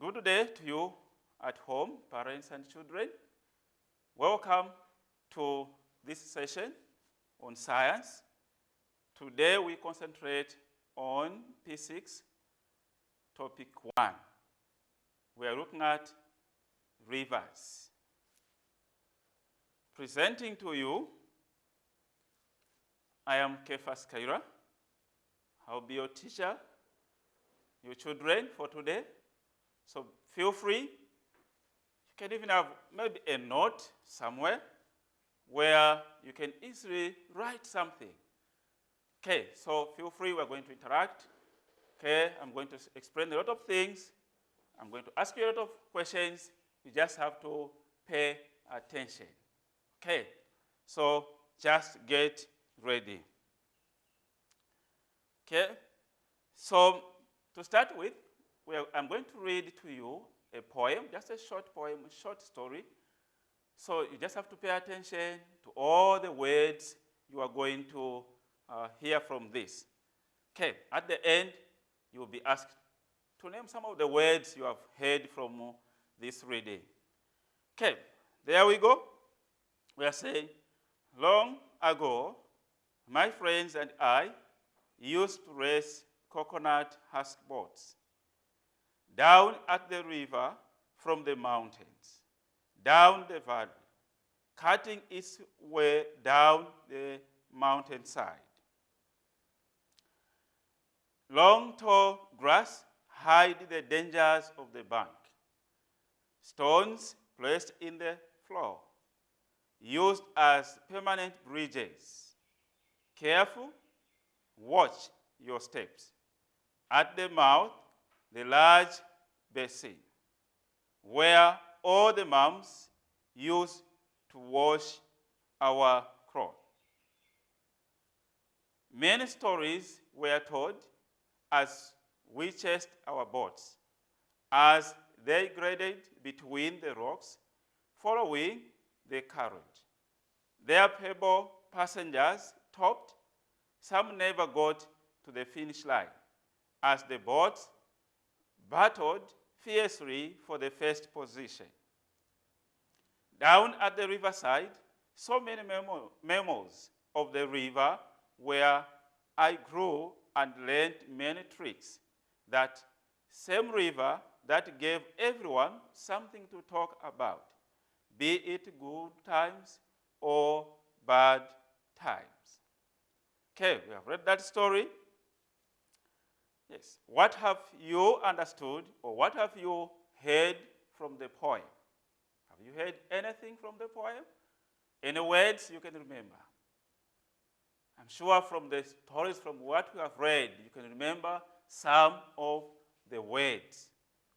Good day to you at home, parents and children. Welcome to this session on science. Today we concentrate on P6, topic 1. We are looking at rivers. Presenting to you, I am Kefasi Kaira. I'll be your teacher, your children for today. So feel free. You can even have maybe a note somewhere where you can easily write something. Okay, so feel free. We're going to interact. Okay, I'm going to explain a lot of things. I'm going to ask you a lot of questions. You just have to pay attention. Okay, so just get ready. Okay, so to start with, I'm going to read to you a poem, just a short poem, a short story. So you just have to pay attention to all the words you are going to hear from this. Okay, at the end, you will be asked to name some of the words you have heard from this reading. Okay, there we go. We are saying, long ago, my friends and I used to race coconut husk boats down at the river from the mountains, down the valley, cutting its way down the mountainside. Long, tall grass hid the dangers of the bank. Stones placed in the floor, used as permanent bridges. Careful, watch your steps. At the mouth, the large basin, where all the moms used to wash our clothes. Many stories were told as we chased our boats, as they glided between the rocks, following the current. Their pebble passengers topped. Some never got to the finish line, as the boats battled fiercely for the first position. Down at the riverside, so many memories of the river where I grew and learned many tricks. That same river that gave everyone something to talk about, be it good times or bad times. Okay, we have read that story. Yes. What have you understood, or what have you heard from the poem? Have you heard anything from the poem? Any words you can remember? I'm sure from the stories, from what we have read, you can remember some of the words.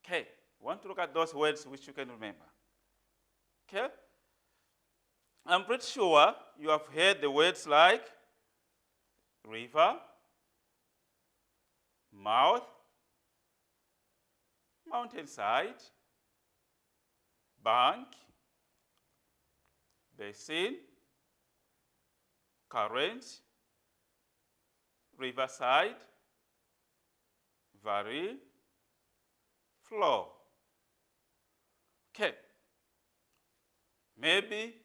Okay, we want to look at those words which you can remember. Okay? I'm pretty sure you have heard the words like river, mouth, mountainside, bank, basin, current, riverside, valley, flow. Okay. Maybe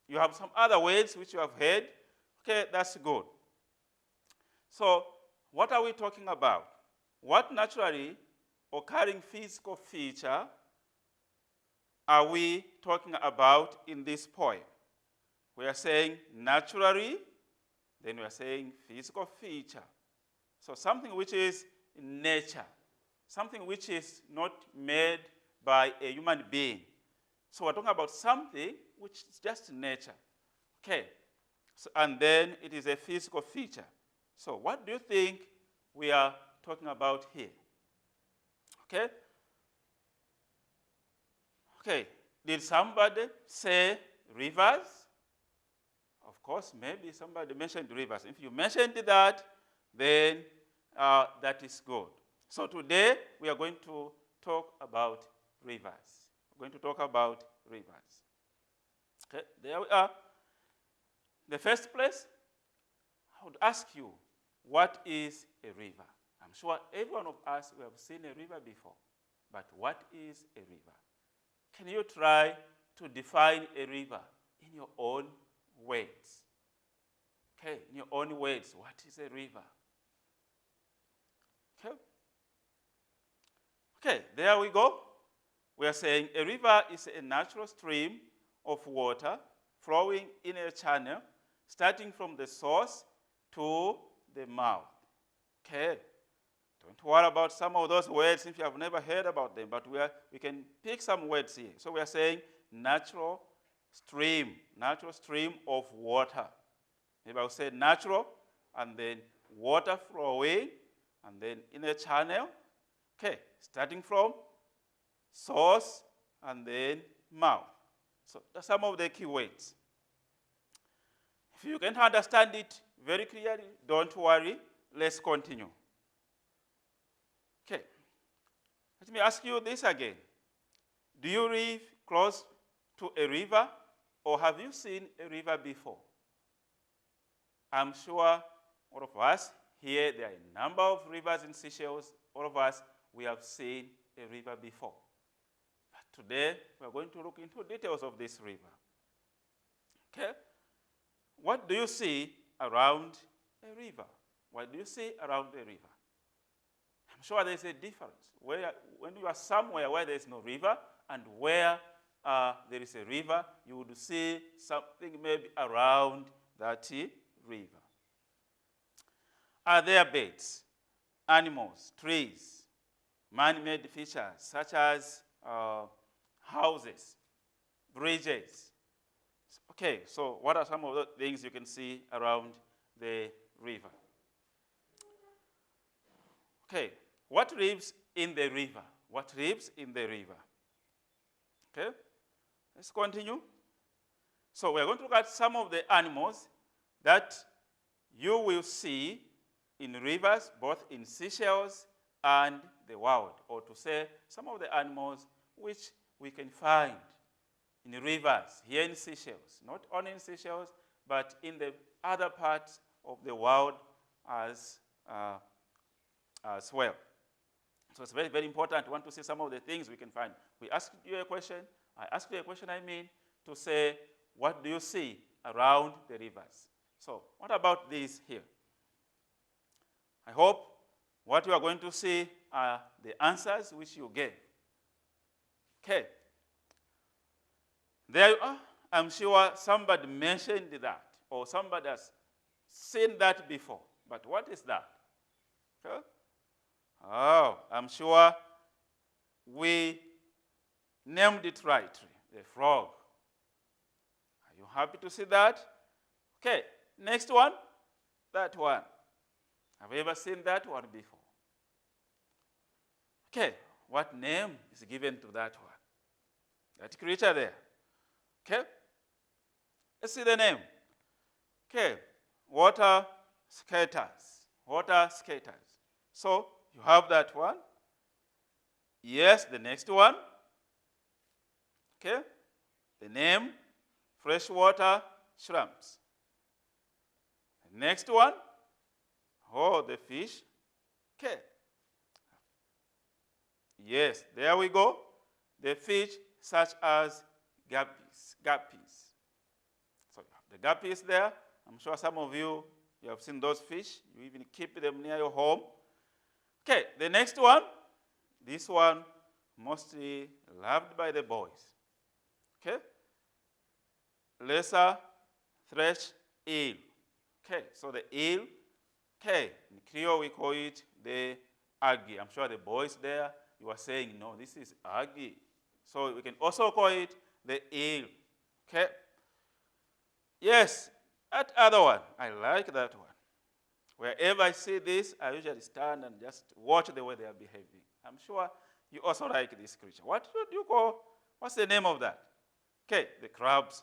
you have some other words which you have heard. Okay, that's good. So, what are we talking about? What naturally occurring physical feature are we talking about in this poem? We are saying naturally, then we are saying physical feature. So something which is in nature, something which is not made by a human being. So we're talking about something which is just nature. Okay, so, and then it is a physical feature. So what do you think we are talking about here? Okay? Okay, did somebody say rivers? Of course, maybe somebody mentioned rivers. If you mentioned that, then that is good. So today, we are going to talk about rivers. We're going to talk about rivers. Okay, there we are. The first place, I would ask you, what is a river? I'm sure every one of us, we have seen a river before. But what is a river? Can you try to define a river in your own words? Okay, in your own words, what is a river? Okay. Okay, there we go. We are saying a river is a natural stream of water flowing in a channel, starting from the source to the mouth. Okay. Don't worry about some of those words if you have never heard about them, but we can pick some words here. So we are saying natural stream of water. Maybe I'll say natural, and then water flowing, and then in a channel. Okay, starting from source and then mouth. So that's some of the key words. If you can't understand it very clearly, don't worry. Let's continue. Okay. Let me ask you this again. Do you live close to a river, or have you seen a river before? I'm sure all of us here, there are a number of rivers in Seychelles. All of us, we have seen a river before. But today, we're going to look into details of this river. Okay? What do you see around a river? What do you see around a river? I'm sure there's a difference. When you are somewhere where there's no river and where there is a river, you would see something maybe around that river. Are there birds, animals, trees, man-made features such as houses, bridges? Okay, so what are some of the things you can see around the river? Okay, what lives in the river? What lives in the river? Okay, let's continue. So we're going to look at some of the animals that you will see in rivers, both in Seychelles and the world, or to say some of the animals which we can find in rivers here in Seychelles, not only in Seychelles, but in the other parts of the world as well. So it's very, very important. We want to see some of the things we can find. We asked you a question. I asked you a question, to say, what do you see around the rivers? So what about this here? I hope what you are going to see are the answers which you gave. Okay. There you are. I'm sure somebody mentioned that, or somebody has seen that before. But what is that? Okay. Oh, I'm sure we named it rightly, the frog. Are you happy to see that? Okay, next one, that one. Have you ever seen that one before? Okay, what name is given to that one? That creature there. Okay, let's see the name. Okay, water skaters. Water skaters. So, you have that one. Yes, the next one. Okay, the name, freshwater shrimps. The next one, oh, the fish. Okay. Yes, there we go. The fish such as guppies. So you have the guppies there. I'm sure some of you have seen those fish. You even keep them near your home. Okay, the next one. This one mostly loved by the boys. Okay. Lesser thresh eel. Okay, so the eel, okay, in Creole we call it the aggie. I'm sure the boys there, you are saying, no, this is aggie. So we can also call it the eel. Okay. Yes, that other one, I like that one. Wherever I see this, I usually stand and just watch the way they are behaving. I'm sure you also like this creature. What should you call? What's the name of that? Okay, the crabs.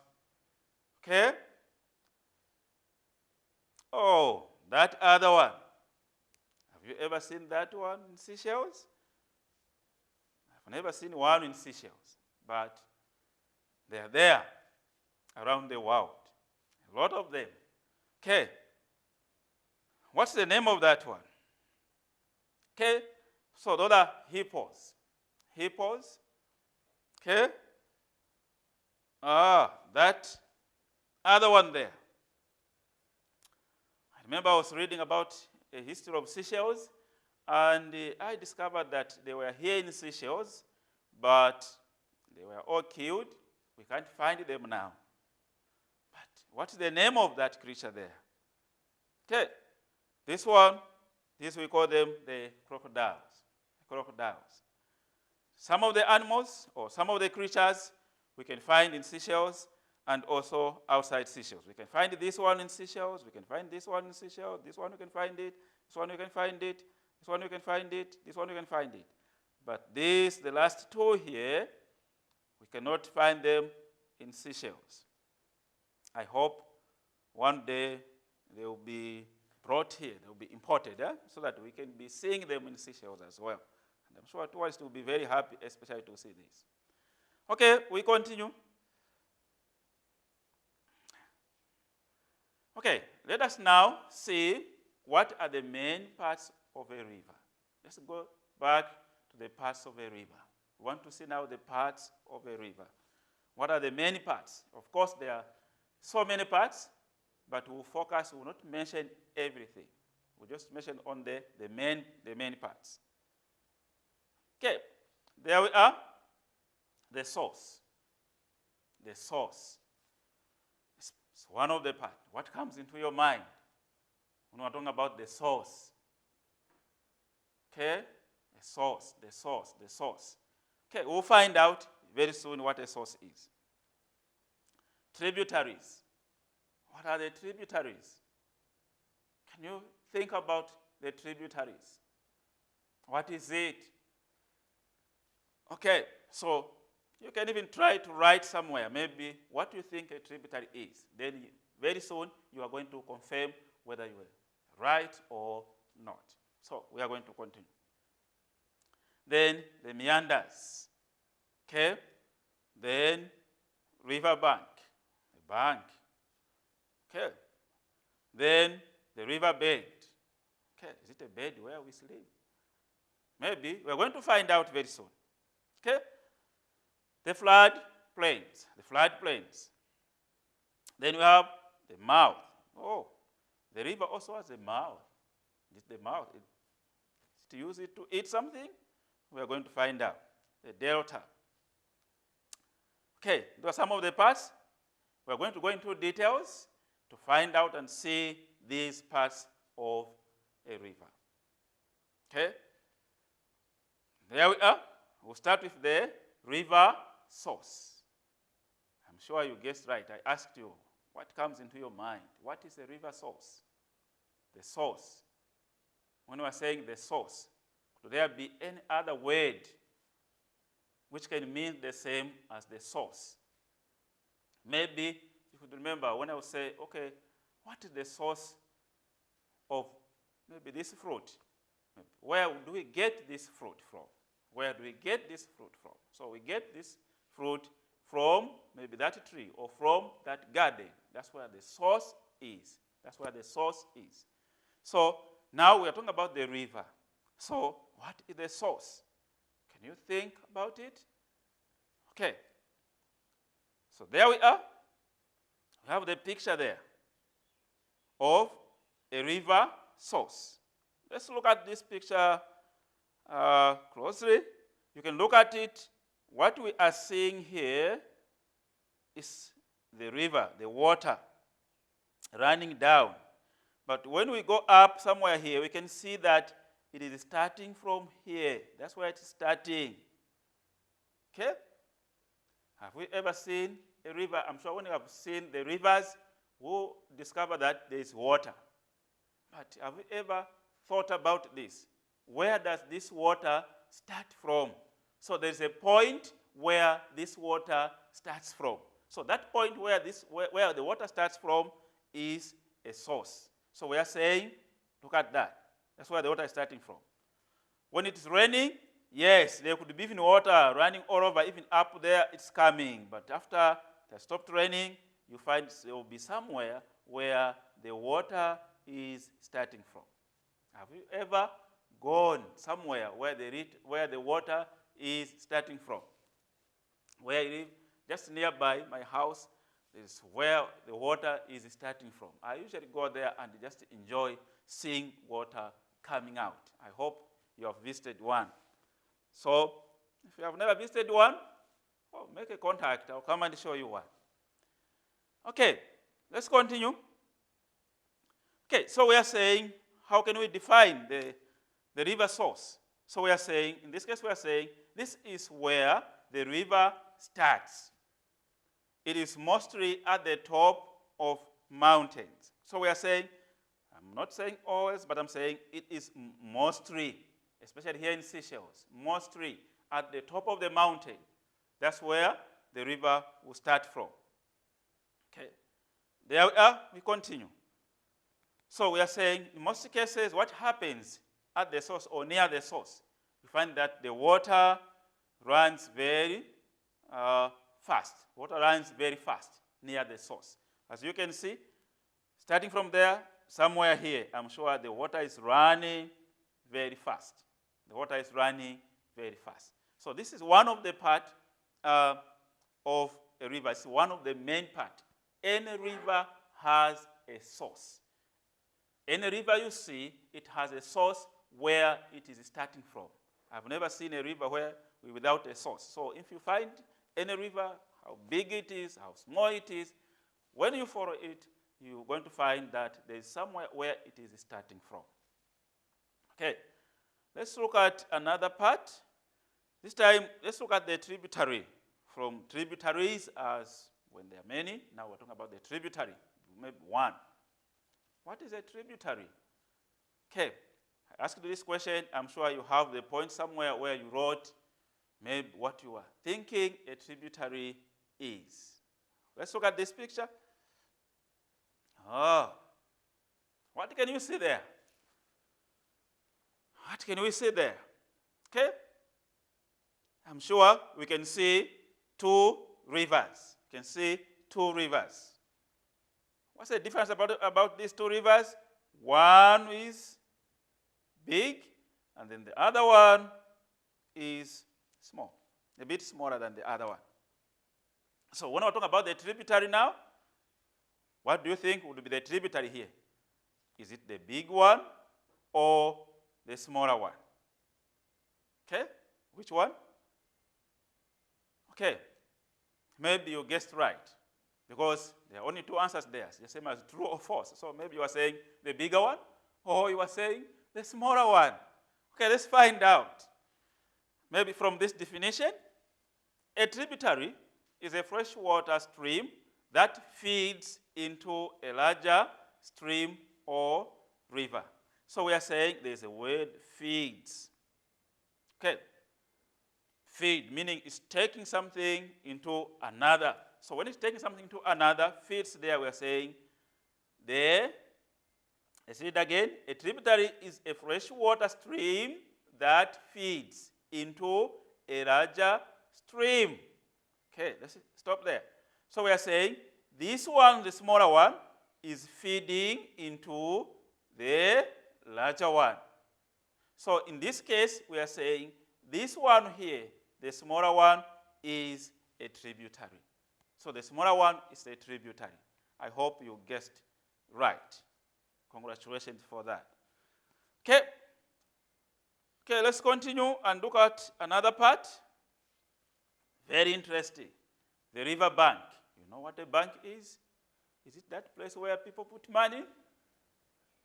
Okay. Oh, that other one. Have you ever seen that one in Seychelles? I've never seen one in Seychelles, but they are there around the world. A lot of them. Okay. What's the name of that one? Okay. So those are hippos. hippos. Okay? That other one there. I remember I was reading about a history of seashells, and I discovered that they were here in Seychelles, but they were all killed. We can't find them now. But what's the name of that creature there? Okay, this one, we call them the crocodiles. Crocodiles. Some of the animals or some of the creatures we can find in Seychelles and also outside Seychelles. We can find this one in Seychelles. We can find this one in Seychelles. This one we can find it. This one we can find it. This one we can find it. This one we can find it. But the last two here, we cannot find them in Seychelles. I hope one day they will be brought here. They will be imported, so that we can be seeing them in Seychelles as well. And I'm sure tourists will be very happy, especially to see this. Okay, we continue. Okay, let us now see what are the main parts of a river. Let's go back to the parts of a river. We want to see now the parts of a river. What are the main parts? Of course, there are so many parts, but we'll focus, we'll not mention everything. We'll just mention on the main parts. Okay, there we are. The source. The source. It's one of the parts. What comes into your mind when we're talking about the source? Okay, the source, the source, the source. Okay, we'll find out very soon what a source is. Tributaries. What are the tributaries? Can you think about the tributaries? What is it? Okay, so you can even try to write somewhere maybe what you think a tributary is. Then very soon you are going to confirm whether you are right or not. So we are going to continue. Then the meanders. Okay, then river bank, the bank. Okay, then the river bed. Okay, is it a bed where we sleep? Maybe. We're going to find out very soon. Okay, the flood plains, Then we have the mouth. Oh, the river also has a mouth. It's the mouth. To use it to eat something? We are going to find out. The delta. Okay, those are some of the parts. We are going to go into details to find out and see these parts of a river. Okay? There we are. We'll start with the river source. I'm sure you guessed right. I asked you, what comes into your mind? What is a river source? The source. When we are saying the source, could there be any other word which can mean the same as the source? Maybe you could remember when I would say, okay, what is the source of maybe this fruit? Where do we get this fruit from? Where do we get this fruit from? So we get this fruit from maybe that tree or from that garden. That's where the source is. That's where the source is. So now we are talking about the river. So what is the source? Can you think about it? Okay. So there we are. We have the picture there of a river source. Let's look at this picture closely. You can look at it. What we are seeing here is the river, the water running down. But when we go up somewhere here, we can see that it is starting from here. That's where it's starting. Okay? Have we ever seen a river? I'm sure when you have seen the rivers, we'll discover that there is water. But have we ever thought about this? Where does this water start from? So there's a point where this water starts from. So that point where the water starts from is a source. So we are saying, look at that. That's where the water is starting from. When it is raining, yes, there could be even water running all over, even up there it's coming. But after it has stopped raining, you find there will be somewhere where the water is starting from. Have you ever gone somewhere where the water is starting from. Where I live, just nearby my house, is where the water is starting from. I usually go there and just enjoy seeing water coming out. I hope you have visited one. So if you have never visited one, well, make a contact. I'll come and show you one. Okay, let's continue. Okay, so we are saying, how can we define the river source? So we are saying, in this case we are saying, this is where the river starts. It is mostly at the top of mountains. So we are saying, I'm not saying always, but I'm saying it is mostly, especially here in Seychelles, mostly at the top of the mountain. That's where the river will start from. Okay, there we are, we continue. So we are saying, in most cases, what happens at the source or near the source? You find that the water runs very fast. Water runs very fast near the source. As you can see, starting from there, somewhere here, I'm sure the water is running very fast. The water is running very fast. So this is one of the parts of a river. It's one of the main parts. Any river has a source. Any river you see, it has a source where it is starting from. I've never seen a river without a source. So if you find any river, how big it is, how small it is, when you follow it, you're going to find that there is somewhere where it is starting from. Okay, let's look at another part. This time, let's look at the tributary. From tributaries, as when there are many, now we're talking about the tributary, maybe one. What is a tributary? Okay, I asked you this question. I'm sure you have the point somewhere where you wrote maybe what you are thinking a tributary is. Let's look at this picture. Oh, what can you see there? What can we see there? Okay, I'm sure we can see two rivers. You can see two rivers. What's the difference about these two rivers? One is big, and then the other one is small, a bit smaller than the other one. So when we're talking about the tributary now, what do you think would be the tributary here? Is it the big one or the smaller one? Okay, which one? Okay, maybe you guessed right, because there are only two answers there, the same as true or false. So maybe you are saying the bigger one, or you are saying the smaller one. Okay, let's find out. Maybe from this definition, a tributary is a freshwater stream that feeds into a larger stream or river. So we are saying there's a word feeds. Okay, feed, meaning it's taking something into another. So when it's taking something to another, feeds there, we're saying there, let's read again, a tributary is a freshwater stream that feeds into a larger stream. Okay, let's stop there. So we are saying this one, the smaller one, is feeding into the larger one. So in this case, we are saying this one here, the smaller one, is a tributary. So the smaller one is a tributary. I hope you guessed right. Congratulations for that. Okay. Okay, let's continue and look at another part. Very interesting. The river bank. You know what a bank is? Is it that place where people put money?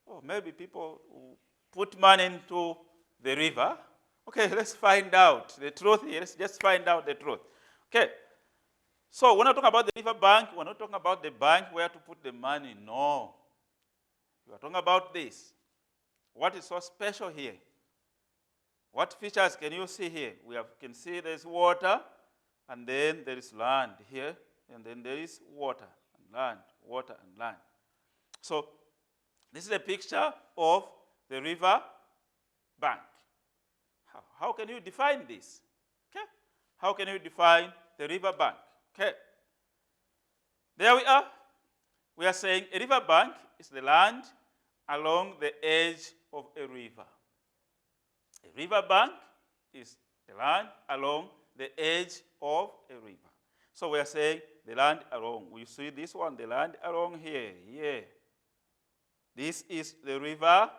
Or maybe people who put money into the river. Okay, let's find out the truth here. Let's just find out the truth. Okay. So when I talk about the river bank, we're not talking about the bank where to put the money. No. We are talking about this. What is so special here? What features can you see here? We can see there's water, and then there is land here, and then there is water and land, water and land. So this is a picture of the river bank. How can you define this? Okay? How can you define the river bank? Okay. There we are. We are saying a river bank is the land along the edge of a river. A river bank is The land along the edge of a river. So we are saying the land along. We see this one, the land along here, here. This is the river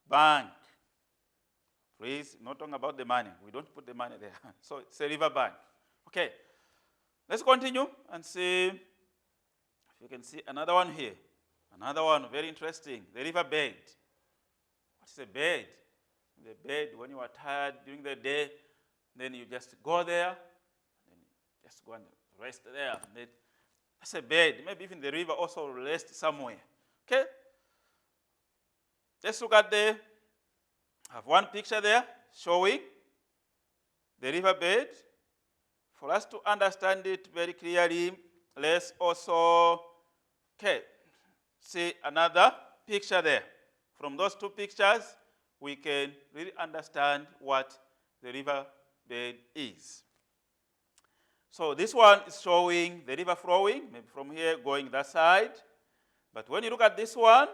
bank. Please, not talking about the money. We don't put the money there. So it's a river bank. Okay. Let's continue and see if you can see another one here. Another one, very interesting. The river bed. What's a bed? The bed, when you are tired during the day, then you just go there, and just go and rest there. And that's a bed. Maybe even the river also rest somewhere. Okay? Let's look at I have one picture there showing the river bed. For us to understand it very clearly, let's also see another picture there. From those two pictures, we can really understand what the river bed is. So this one is showing the river flowing, maybe from here going that side. But when you look at this one,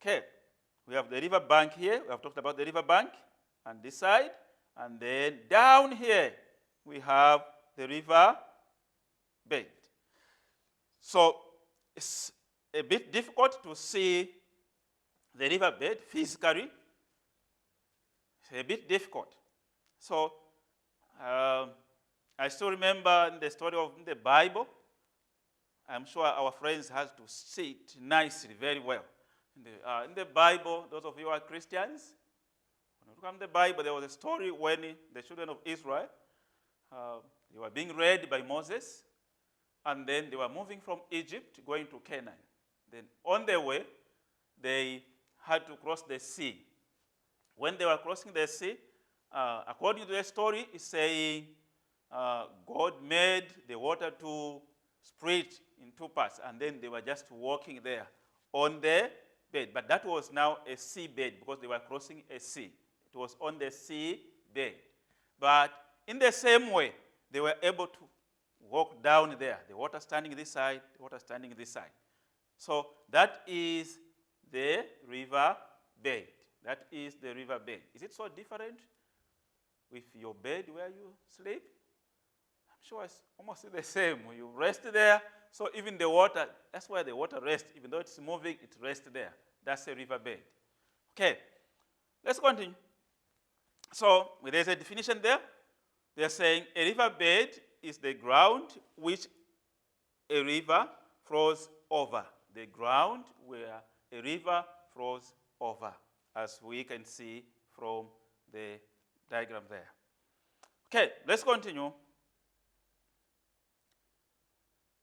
we have the river bank here. We have talked about the river bank and this side. And then down here, we have the river bed. So it's a bit difficult to see the river bed physically. It's a bit difficult. So I still remember the story of the Bible. I'm sure our friends have to see it nicely, very well. In the Bible, those of you who are Christians, when you look at the Bible, there was a story when the children of Israel, they were being read by Moses, and then they were moving from Egypt going to Canaan. Then on their way, they had to cross the sea. When they were crossing the sea, according to the story, it's saying God made the water to split in two parts, and then they were just walking there on the bed. But that was now a sea bed because they were crossing a sea. It was on the sea bed. But in the same way, they were able to walk down there. The water standing this side, the water standing this side. So that is the river bed. That is the river bed. Is it so different with your bed where you sleep? I'm sure it's almost the same. You rest there, so even the water, that's where the water rests. Even though it's moving, it rests there. That's a river bed. Okay, let's continue. So there's a definition there. They're saying a river bed is the ground which a river flows over. The ground where a river flows over, as we can see from the diagram there. Okay, let's continue.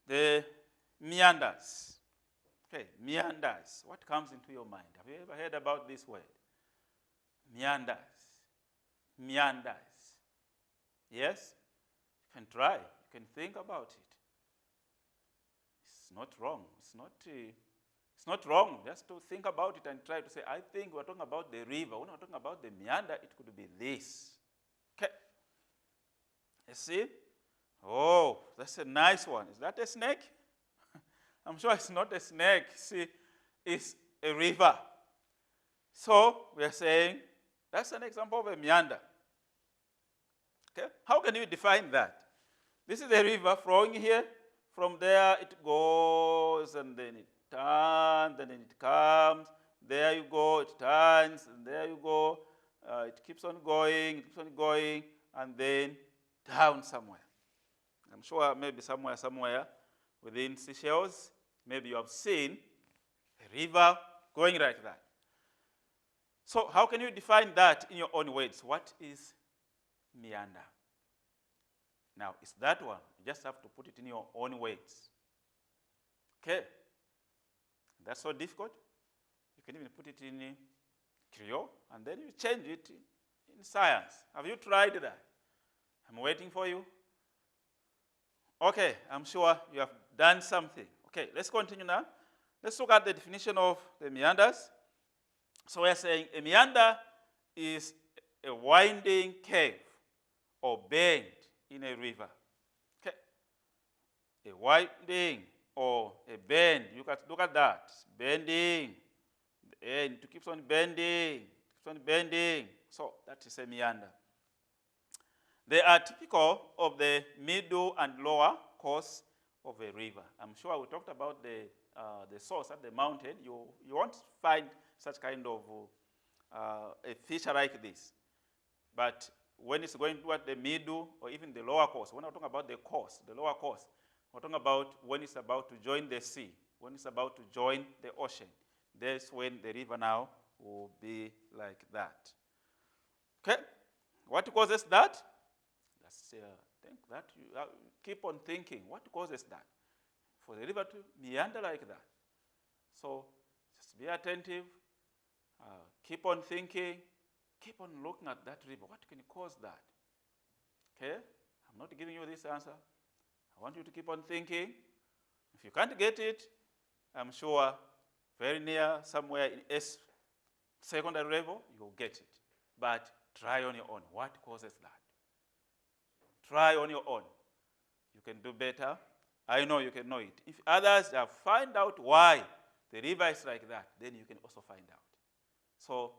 The meanders. Okay, meanders. What comes into your mind? Have you ever heard about this word? Meanders. Meanders. Yes? You can try. You can think about it. It's not wrong. It's not wrong just to think about it and try to say, I think we're talking about the river. When we're talking about the meander, it could be this. Okay. You see? Oh, that's a nice one. Is that a snake? I'm sure it's not a snake. See, it's a river. So we are saying that's an example of a meander. Okay? How can you define that? This is a river flowing here. From there it goes and then it turns and then it comes. There you go, it turns and there you go. It keeps on going, and then down somewhere. I'm sure maybe somewhere within Seychelles, maybe you have seen a river going like that. So how can you define that in your own words? What is meander? Now, it's that one. You just have to put it in your own words. Okay? That's so difficult. You can even put it in Creole, and then you change it in science. Have you tried that? I'm waiting for you. Okay, I'm sure you have done something. Okay, let's continue now. Let's look at the definition of the meanders. So we're saying a meander is a winding cave or bend in a river. Okay. A winding or a bend. You can look at that. Bending. And it keeps on bending. So that is a meander. They are typical of the middle and lower course of a river. I'm sure we talked about the source at the mountain. You won't find such kind of a feature like this. But when it's going toward the middle or even the lower course, when we're talking about the course, the lower course, we're talking about when it's about to join the sea, when it's about to join the ocean. That's when the river now will be like that. Okay? What causes that? Think that you keep on thinking. What causes that? For the river to meander like that. So just be attentive. Keep on thinking. Keep on looking at that river. What can cause that? Okay? I'm not giving you this answer. I want you to keep on thinking. If you can't get it, I'm sure very near somewhere in S secondary level, you'll get it. But try on your own. What causes that? Try on your own. You can do better. I know you can know it. If others have found out why the river is like that, then you can also find out. So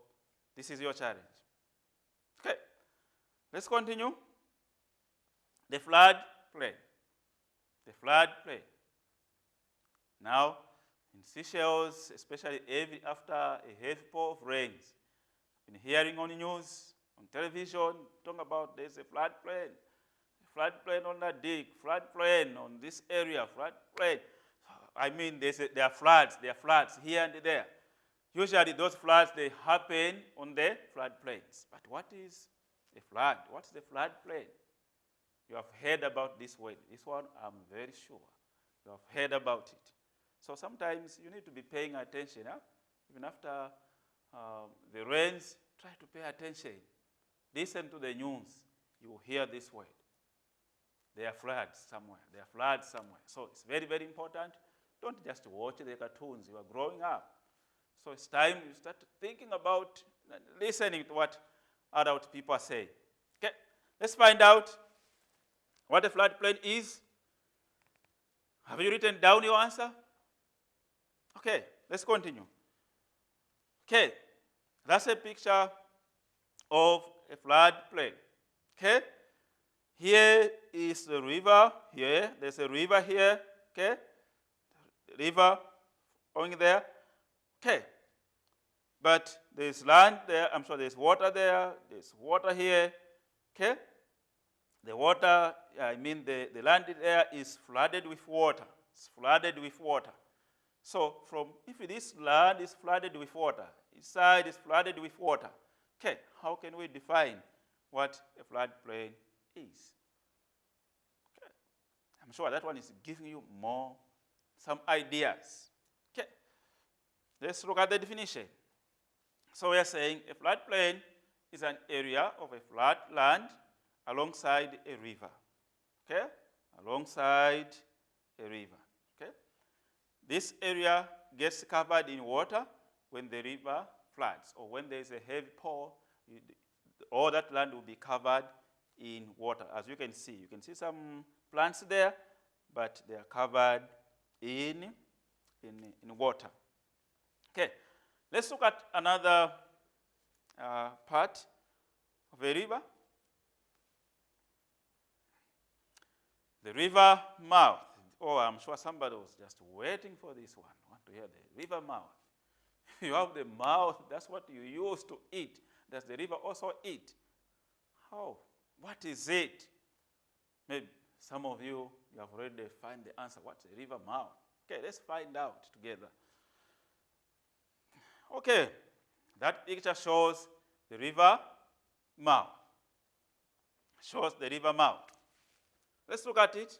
this is your challenge. Okay, let's continue. The flood plain. The flood plain. Now, in Seychelles, especially after a heavy pour of rains, been hearing on the news, on television, talking about there's a flood plain. Floodplain on that dig, floodplain on this area, floodplain. I mean, there are floods here and there. Usually those floods, they happen on the floodplains. But what is a flood? What's the floodplain? You have heard about this word. This one, I'm very sure. You have heard about it. So sometimes you need to be paying attention. Huh? Even after the rains, try to pay attention. Listen to the news. You will hear this word. There are floods somewhere. There are floods somewhere. So it's very, very important. Don't just watch the cartoons. You are growing up. So it's time you start thinking about, listening to what adult people say. Okay, let's find out what a floodplain is. Have you written down your answer? Okay, let's continue. Okay, that's a picture of a floodplain. Okay? Here is the river here. There's a river here. Okay? The river going there. Okay. But there's land there. I'm sorry, there's water there. There's water here. Okay? The water, I mean the land there is flooded with water. It's flooded with water. So if this land is flooded with water, inside is flooded with water, okay, how can we define what a floodplain is? Okay. I'm sure that one is giving you some ideas. Okay. Let's look at the definition. So we are saying a floodplain is an area of a flat land alongside a river. Okay? Alongside a river. Okay? This area gets covered in water when the river floods, or when there's a heavy pour, all that land will be covered in water. As you can see some plants there, but they are covered in water. Okay, let's look at another part of a river. The river mouth. Oh, I'm sure somebody was just waiting for this one. I want to hear the river mouth. You have the mouth, that's what you use to eat. Does the river also eat? How? What is it? Maybe some of you have already found the answer. What's a river mouth? Okay, let's find out together. Okay, that picture shows the river mouth. Shows the river mouth. Let's look at it.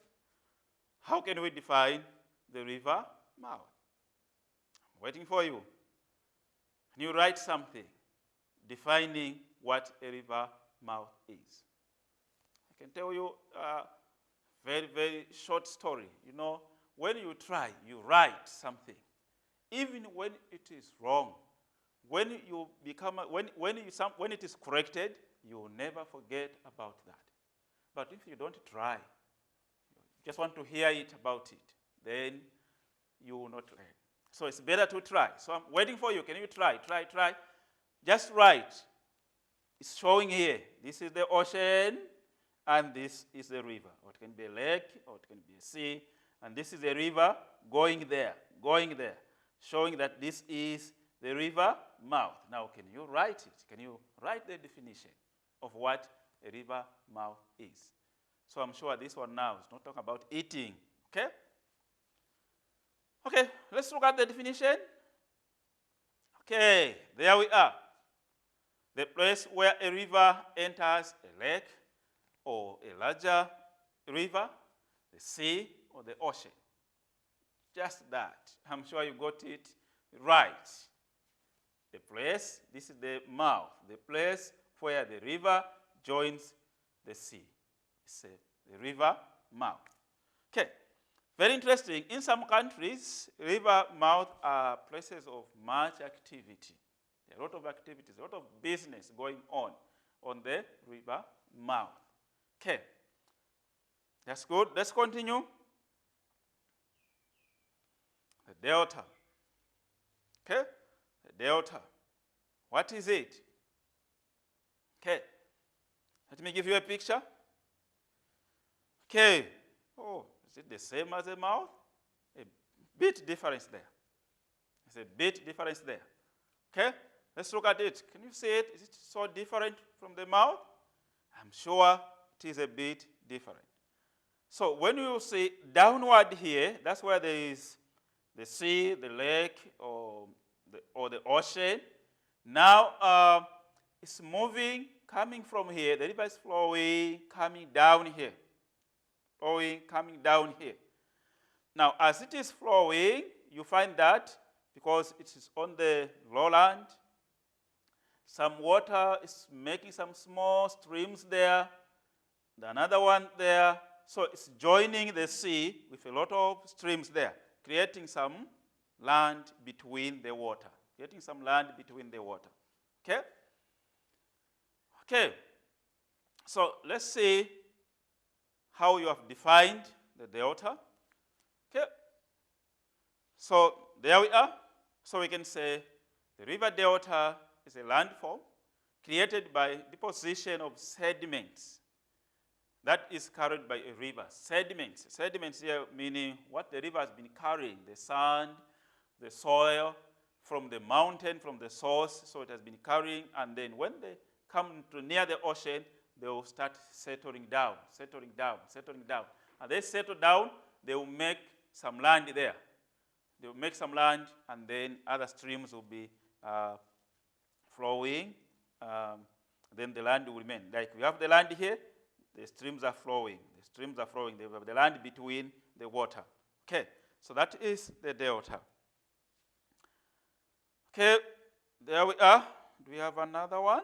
How can we define the river mouth? I'm waiting for you. Can you write something defining what a river mouth is? I can tell you a very, very short story. You know, when you try, you write something. Even when it is wrong, when it is corrected, you will never forget about that. But if you don't try, you just want to hear it about it, then you will not learn. So it's better to try. So I'm waiting for you. Can you try? Try. Just write. It's showing here. This is the ocean, and this is the river. Or it can be a lake, or it can be a sea, and this is a river going there, showing that this is the river mouth. Now, can you write it? Can you write the definition of what a river mouth is? So I'm sure this one now is not talking about eating, okay? Okay, let's look at the definition. Okay, there we are. The place where a river enters a lake or a larger river, the sea or the ocean. Just that. I'm sure you got it right. The place, this is the mouth, the place where the river joins the sea. It's the river mouth. Okay, very interesting. In some countries, river mouth are places of much activity. There are a lot of activities, a lot of business going on the river mouth. Okay, that's good. Let's continue. The delta. Okay, the delta. What is it? Okay, let me give you a picture. Okay, oh, is it the same as a mouth? A bit difference there. There's a bit difference there. Okay, let's look at it. Can you see it? Is it so different from the mouth? I'm sure it is a bit different. So when you see downward here, that's where there is the sea, the lake, or the ocean. Now it's moving, coming from here. The river is flowing, coming down here. Flowing, coming down here. Now, as it is flowing, you find that because it is on the lowland, some water is making some small streams there, another one there. So it's joining the sea with a lot of streams there, creating some land between the water. Creating some land between the water. Okay? Okay. So let's see how you have defined the delta. Okay. So there we are. So we can say the river delta is a landform created by deposition of sediments that is carried by a river. Sediments. Sediments here meaning what the river has been carrying, the sand, the soil, from the mountain, from the source, so it has been carrying, and then when they come to near the ocean, they will start settling down. And they settle down, they will make some land there. They will make some land, and then other streams will be flowing. Then the land will remain. Like we have the land here, the streams are flowing. They have the land between the water. Okay, so that is the delta. Okay, there we are. Do we have another one?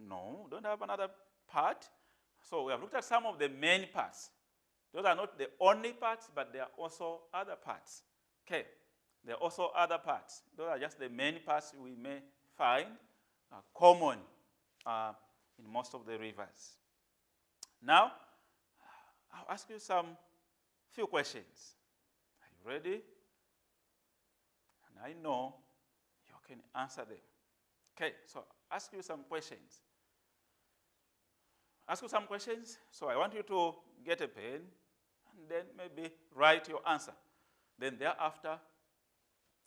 No, don't have another part. So we have looked at some of the main parts. Those are not the only parts, but there are also other parts. Okay, there are also other parts. Those are just the main parts we may find common in most of the rivers. Now, I'll ask you some few questions. Are you ready? And I know you can answer them. Okay, so ask you some questions. So I want you to get a pen and then maybe write your answer. Then thereafter,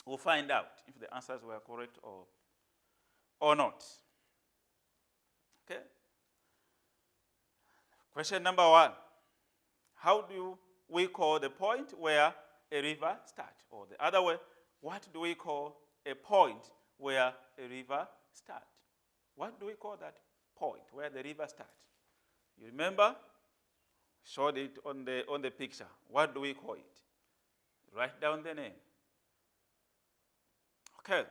we'll find out if the answers were correct or not. Okay? Question number 1. How do we call the point where a river starts? Or the other way, what do we call a point where a river starts? What do we call that point where the river starts? You remember? Showed it on the picture. What do we call it? Write down the name. Okay,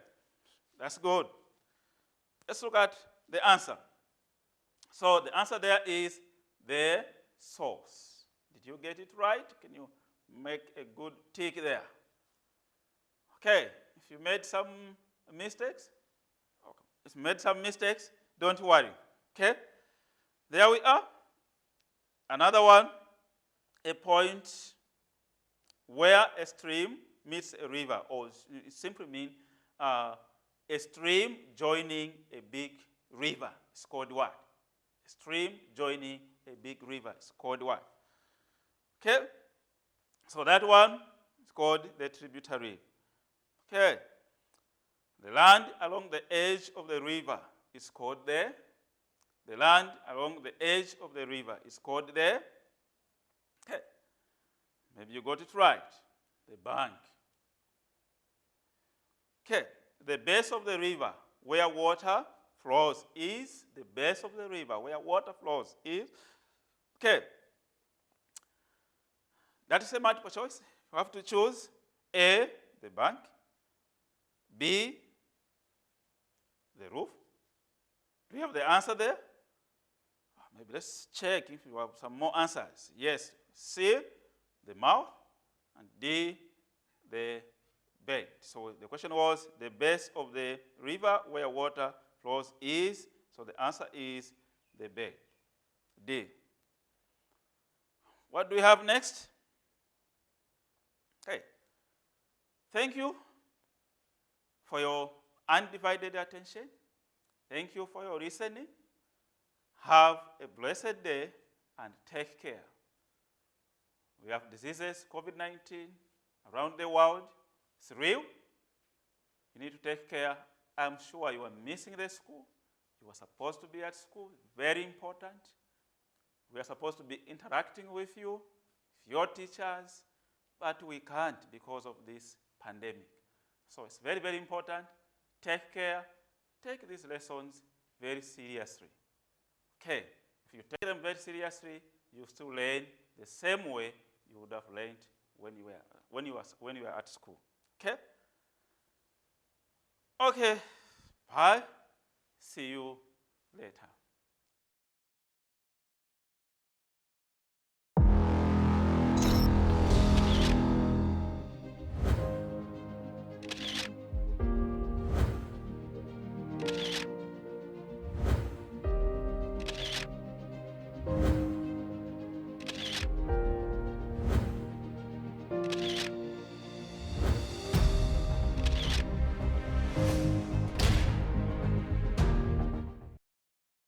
that's good. Let's look at the answer. So the answer there is the source. Did you get it right? Can you make a good tick there? Okay, if you made some mistakes, don't worry. Okay, there we are. Another one, a point where a stream meets a river, or it simply means a stream joining a big river. It's called what? A stream joining a big river is called what? Okay? So that one is called the tributary. Okay? The land along the edge of the river is called the land along the edge of the river is called okay. Maybe you got it right. The bank. Okay. The base of the river where water flows is the base of the river where water flows is okay. That is a multiple choice. You have to choose A, the bank, B, the roof. Do you have the answer there? Maybe let's check if you have some more answers. Yes, C, the mouth, and D, the bed. So the question was the base of the river where water flows is, so the answer is the bed. D. What do we have next? Okay. Thank you for your undivided attention. Thank you for your listening. Have a blessed day and take care. We have diseases, COVID-19, around the world. It's real. You need to take care. I'm sure you are missing the school. You are supposed to be at school. Very important. We are supposed to be interacting with you, your teachers, but we can't because of this pandemic. So it's very, very important. Take care. Take these lessons very seriously. Okay, if you take them very seriously, you still learn the same way you would have learned when you were at school. Okay? Okay, bye. See you later.